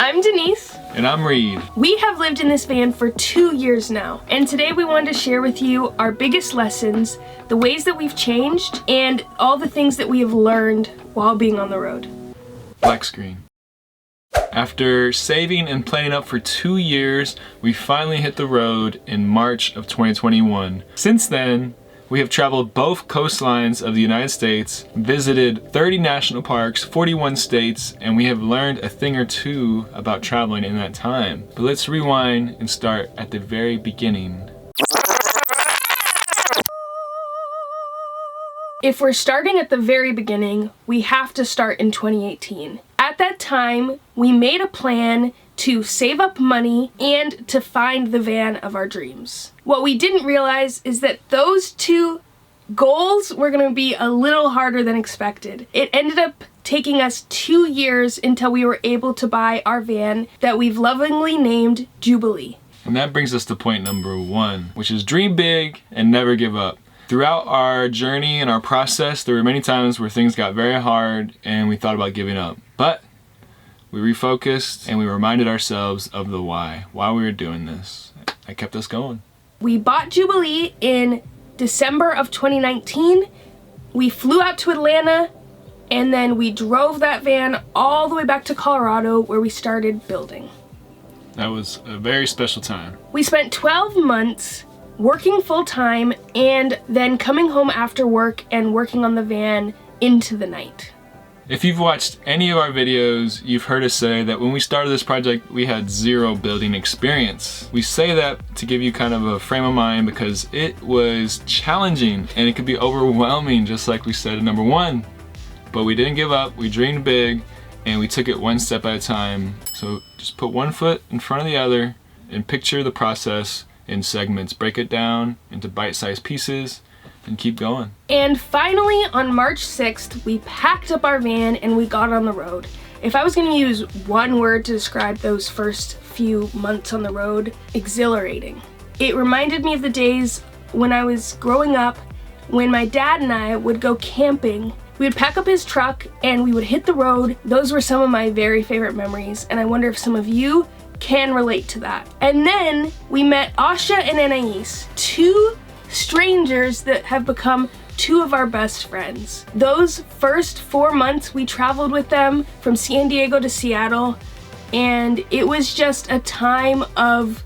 I'm Denise. And I'm Reed. We have lived in this van for 2 years now, and today we wanted to share with you our biggest lessons, the ways that we've changed, and all the things that we have learned while being on the road. Black screen. After saving and planning up for 2 years, we finally hit the road in March of 2021. Since then, we have traveled both coastlines of the United States, visited 30 national parks, 41 states, and we have learned a thing or two about traveling in that time. But let's rewind and start at the very beginning. If we're starting at the very beginning, we have to start in 2018. At that time, we made a plan to save up money and to find the van of our dreams. What we didn't realize is that those two goals were going to be a little harder than expected. It ended up taking us 2 years until we were able to buy our van that we've lovingly named Jubilee. And that brings us to point number 1, which is dream big and never give up. Throughout our journey and our process, there were many times where things got very hard and we thought about giving up. But we refocused and we reminded ourselves of the why we were doing this. That kept us going. We bought Jubilee in December of 2019. We flew out to Atlanta and then we drove that van all the way back to Colorado where we started building. That was a very special time. We spent 12 months working full-time and then coming home after work and working on the van into the night. If you've watched any of our videos, you've heard us say that when we started this project, we had 0 building experience. We say that to give you kind of a frame of mind because it was challenging and it could be overwhelming, just like we said in number 1. But we didn't give up, we dreamed big, and we took it one step at a time. So just put one foot in front of the other and picture the process in segments. Break it down into bite-sized pieces and keep going. And finally, on March 6th, we packed up our van and we got on the road. If I was gonna use one word to describe those first few months on the road, exhilarating. It reminded me of the days when I was growing up, when my dad and I would go camping. We would pack up his truck and we would hit the road. Those were some of my very favorite memories, and I wonder if some of you can relate to that. And then we met Asha and Anais, 2 strangers that have become 2 of our best friends. Those first 4 months we traveled with them from San Diego to Seattle, and it was just a time of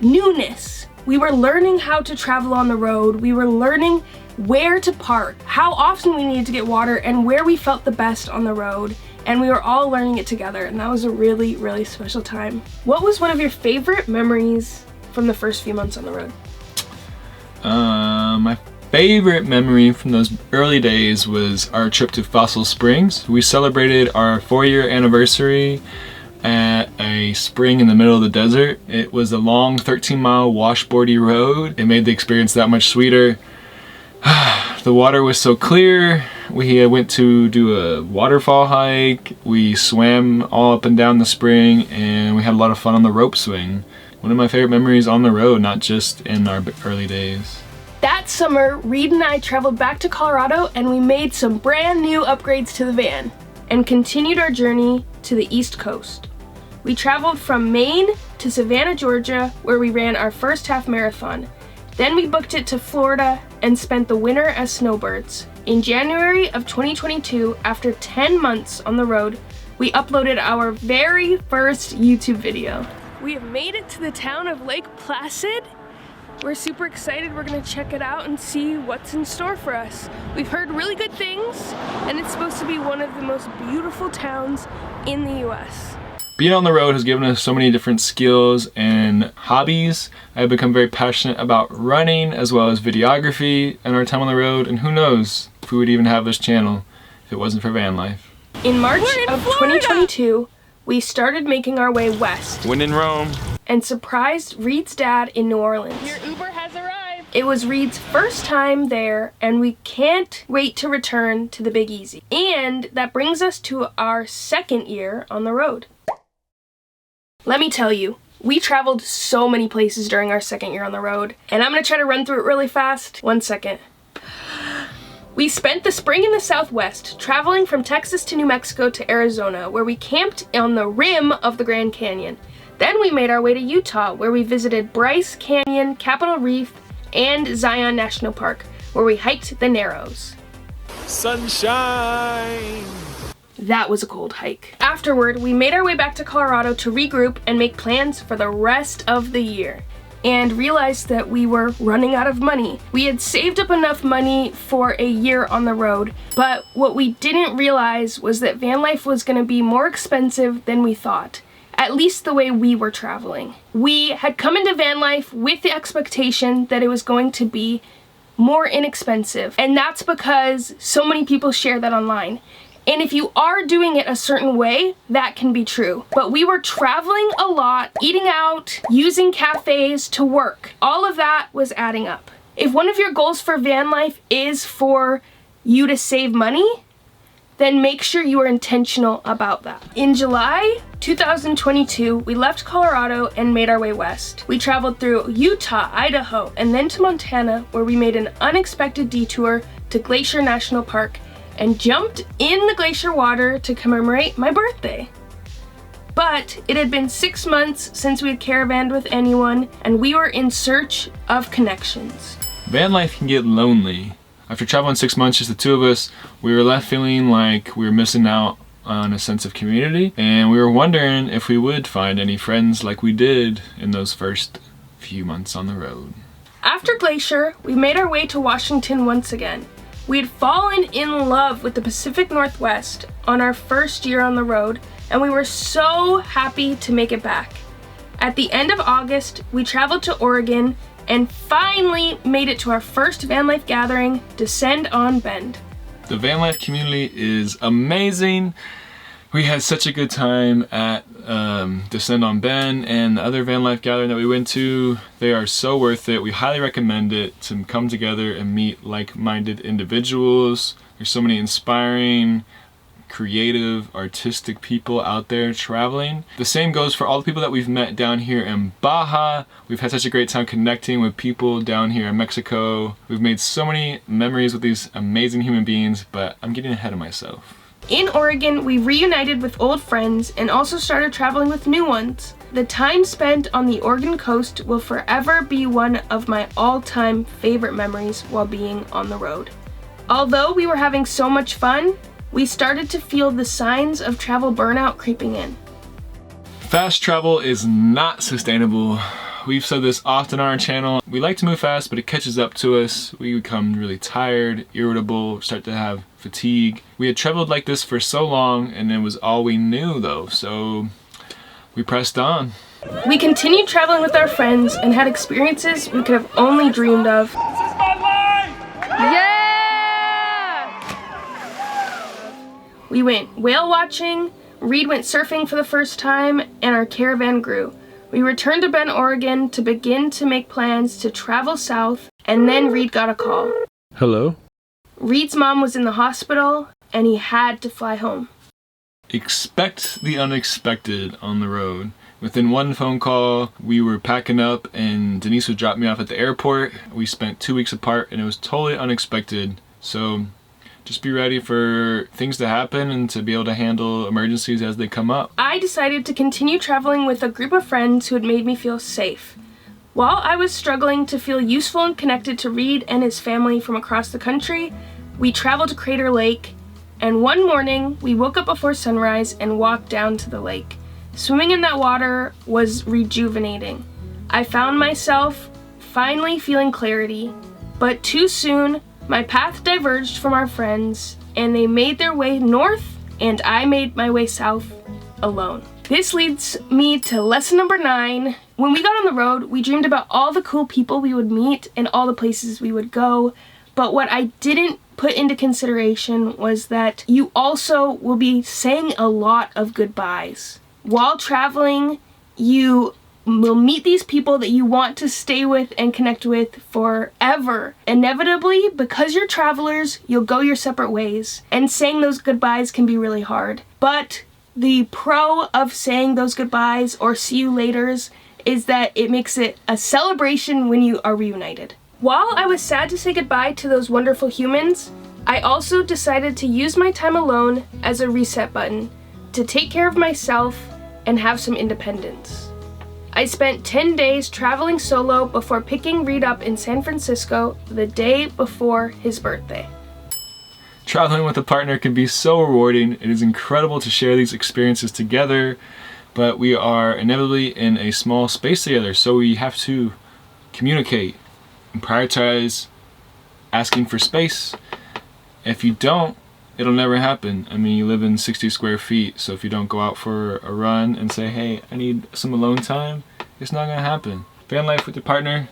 newness. We were learning how to travel on the road. We were learning where to park, how often we needed to get water, and where we felt the best on the road. And we were all learning it together, and that was a really, really special time. What was one of your favorite memories from the first few months on the road? My favorite memory from those early days was our trip to Fossil Springs. We celebrated our 4-year anniversary at a spring in the middle of the desert. It was a long 13-mile washboardy road. It made the experience that much sweeter. The water was so clear. We went to do a waterfall hike. We swam all up and down the spring, and we had a lot of fun on the rope swing. One of my favorite memories on the road, not just in our early days. That summer, Reed and I traveled back to Colorado and we made some brand new upgrades to the van and continued our journey to the East Coast. We traveled from Maine to Savannah, Georgia, where we ran our first half marathon. Then we booked it to Florida and spent the winter as snowbirds. In January of 2022, after 10 months on the road, we uploaded our very first YouTube video. We have made it to the town of Lake Placid. We're super excited. We're gonna check it out and see what's in store for us. We've heard really good things, and it's supposed to be one of the most beautiful towns in the US. Being on the road has given us so many different skills and hobbies. I've become very passionate about running as well as videography and our time on the road, and who knows if we would even have this channel if it wasn't for van life. In March of 2022, we started making our way west. When in Rome. And surprised Reed's dad in New Orleans. Your Uber has arrived. It was Reed's first time there, and we can't wait to return to the Big Easy. And that brings us to our 2nd year on the road. Let me tell you, we traveled so many places during our 2nd year on the road, and I'm gonna try to run through it really fast. 1 second. We spent the spring in the Southwest, traveling from Texas to New Mexico to Arizona, where we camped on the rim of the Grand Canyon. Then we made our way to Utah, where we visited Bryce Canyon, Capitol Reef, and Zion National Park, where we hiked the Narrows. Sunshine! That was a cold hike. Afterward, we made our way back to Colorado to regroup and make plans for the rest of the year, and realized that we were running out of money. We had saved up enough money for a year on the road, but what we didn't realize was that van life was going to be more expensive than we thought. At least the way we were traveling. We had come into van life with the expectation that it was going to be more inexpensive, and that's because so many people share that online. And if you are doing it a certain way, that can be true. But we were traveling a lot, eating out, using cafes to work. All of that was adding up. If one of your goals for van life is for you to save money, then make sure you are intentional about that. In July 2022, we left Colorado and made our way west. We traveled through Utah, Idaho, and then to Montana, where we made an unexpected detour to Glacier National Park and jumped in the glacier water to commemorate my birthday. But it had been 6 months since we had caravanned with anyone, and we were in search of connections. Van life can get lonely. After traveling 6 months, just the two of us, we were left feeling like we were missing out on a sense of community, and we were wondering if we would find any friends like we did in those first few months on the road. After Glacier, we made our way to Washington once again. We had fallen in love with the Pacific Northwest on our first year on the road, and we were so happy to make it back. At the end of August, we traveled to Oregon and finally made it to our first van life gathering, Descend on Bend. The van life community is amazing. We had such a good time at Descend on Bend and the other van life gathering that we went to. They are so worth it. We highly recommend it to come together and meet like-minded individuals. There's so many inspiring, creative, artistic people out there traveling. The same goes for all the people that we've met down here in Baja. We've had such a great time connecting with people down here in Mexico. We've made so many memories with these amazing human beings, but I'm getting ahead of myself. In Oregon, we reunited with old friends and also started traveling with new ones. The time spent on the Oregon coast will forever be one of my all-time favorite memories while being on the road. Although we were having so much fun, we started to feel the signs of travel burnout creeping in. Fast travel is not sustainable. We've said this often on our channel. We like to move fast, but it catches up to us. We become really tired, irritable, start to have fatigue. We had traveled like this for so long, and it was all we knew though, so we pressed on. We continued traveling with our friends and had experiences we could have only dreamed of. This is my life! Yeah! We went whale watching, Reed went surfing for the first time, and our caravan grew. We returned to Bend, Oregon to begin to make plans to travel south, and then Reed got a call. Hello? Reed's mom was in the hospital, and he had to fly home. Expect the unexpected on the road. Within one phone call, we were packing up and Denise would drop me off at the airport. We spent 2 weeks apart and it was totally unexpected. So just be ready for things to happen and to be able to handle emergencies as they come up. I decided to continue traveling with a group of friends who had made me feel safe. While I was struggling to feel useful and connected to Reed and his family from across the country, we traveled to Crater Lake, and one morning we woke up before sunrise and walked down to the lake. Swimming in that water was rejuvenating. I found myself finally feeling clarity, but too soon my path diverged from our friends and they made their way north and I made my way south alone. This leads me to lesson number 9. When we got on the road, we dreamed about all the cool people we would meet and all the places we would go, but what I didn't put into consideration was that you also will be saying a lot of goodbyes. While traveling, you will meet these people that you want to stay with and connect with forever. Inevitably, because you're travelers, you'll go your separate ways, and saying those goodbyes can be really hard. But the pro of saying those goodbyes or see you laters is that it makes it a celebration when you are reunited. While I was sad to say goodbye to those wonderful humans, I also decided to use my time alone as a reset button to take care of myself and have some independence. I spent 10 days traveling solo before picking Reed up in San Francisco the day before his birthday. Traveling with a partner can be so rewarding. It is incredible to share these experiences together, but we are inevitably in a small space together, so we have to communicate and prioritize asking for space. If you don't, it'll never happen. I mean, you live in 60 square feet, so if you don't go out for a run and say, hey, I need some alone time, it's not gonna happen. Van life with your partner,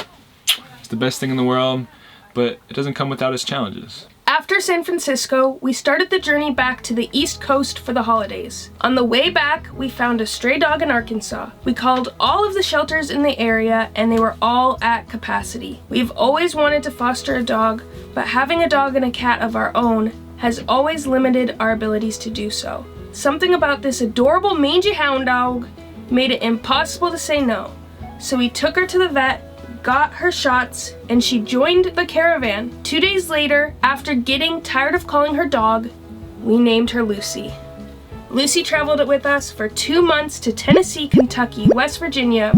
it's the best thing in the world, but it doesn't come without its challenges. After San Francisco, we started the journey back to the East Coast for the holidays. On the way back, we found a stray dog in Arkansas. We called all of the shelters in the area and they were all at capacity. We've always wanted to foster a dog, but having a dog and a cat of our own has always limited our abilities to do so. Something about this adorable mangy hound dog made it impossible to say no. So we took her to the vet, got her shots, and she joined the caravan. 2 days later, after getting tired of calling her dog, we named her Lucy. Lucy traveled with us for 2 months to Tennessee, Kentucky, West Virginia,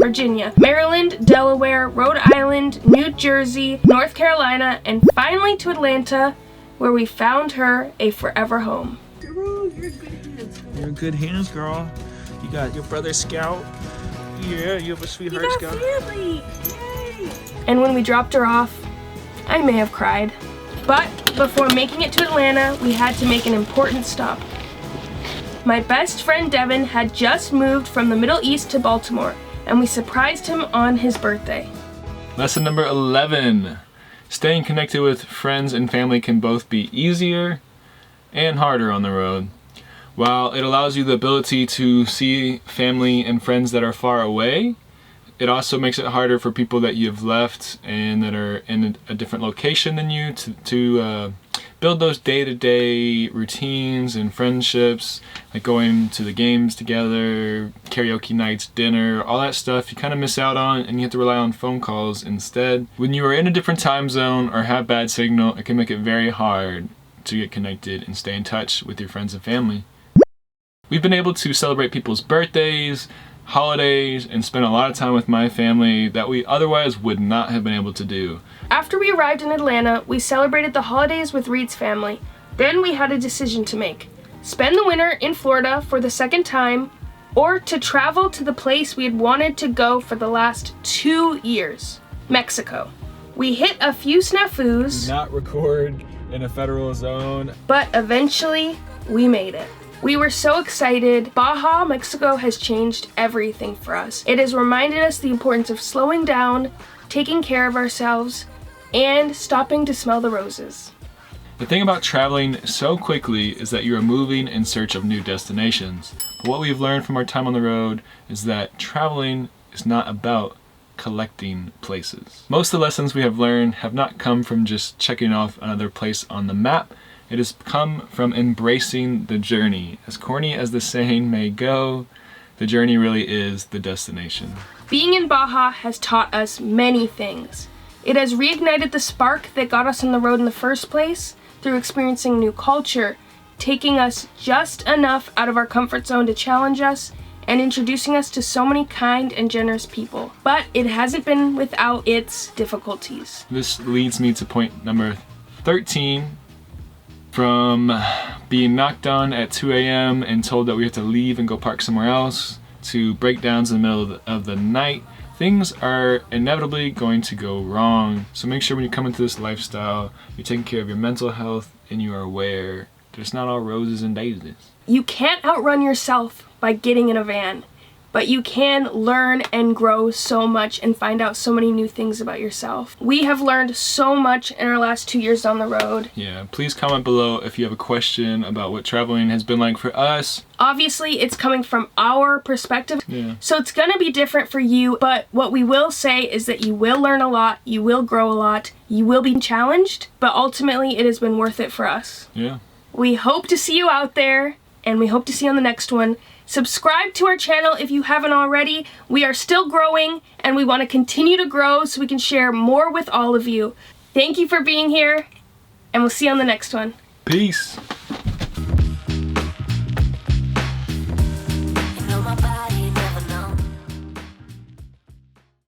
Maryland, Delaware, Rhode Island, New Jersey, North Carolina, and finally to Atlanta, where we found her a forever home. You're in good hands. You're in good hands, girl. You got your brother Scout. Yeah, you have a sweetheart Scout. Family. Yay! And when we dropped her off, I may have cried. But before making it to Atlanta, we had to make an important stop. My best friend Devin had just moved from the Middle East to Baltimore, and we surprised him on his birthday. Lesson number 11. Staying connected with friends and family can both be easier and harder on the road. While it allows you the ability to see family and friends that are far away, it also makes it harder for people that you've left and that are in a different location than you to build those day-to-day routines and friendships, like going to the games together, karaoke nights, dinner, all that stuff you kind of miss out on, and you have to rely on phone calls instead. When you are in a different time zone or have bad signal, it can make it very hard to get connected and stay in touch with your friends and family. We've been able to celebrate people's birthdays, holidays, and spend a lot of time with my family that we otherwise would not have been able to do. After we arrived in Atlanta, we celebrated the holidays with Reed's family. Then we had a decision to make. Spend the winter in Florida for the second time, or to travel to the place we had wanted to go for the last 2 years, Mexico. We hit a few snafus. Not record in a federal zone. But eventually, we made it. We were so excited. Baja, Mexico has changed everything for us. It has reminded us the importance of slowing down, taking care of ourselves, and stopping to smell the roses. The thing about traveling so quickly is that you are moving in search of new destinations. But what we've learned from our time on the road is that traveling is not about collecting places. Most of the lessons we have learned have not come from just checking off another place on the map. It has come from embracing the journey. As corny as the saying may go, the journey really is the destination. Being in Baja has taught us many things. It has reignited the spark that got us on the road in the first place through experiencing new culture, taking us just enough out of our comfort zone to challenge us, and introducing us to so many kind and generous people. But it hasn't been without its difficulties. This leads me to point number 13. From being knocked on at 2 a.m. and told that we have to leave and go park somewhere else, to breakdowns in the middle of the night, things are inevitably going to go wrong. So make sure when you come into this lifestyle, you're taking care of your mental health and you are aware that it's not all roses and daisies. You can't outrun yourself by getting in a van, but you can learn and grow so much and find out so many new things about yourself. We have learned so much in our last 2 years on the road. Yeah, please comment below if you have a question about what traveling has been like for us. Obviously, it's coming from our perspective, so it's gonna be different for you, but what we will say is that you will learn a lot, you will grow a lot, you will be challenged, but ultimately it has been worth it for us. Yeah. We hope to see you out there, and we hope to see you on the next one. Subscribe to our channel if you haven't already. We are still growing and we want to continue to grow so we can share more with all of you. Thank you for being here, and we'll see you on the next one. Peace.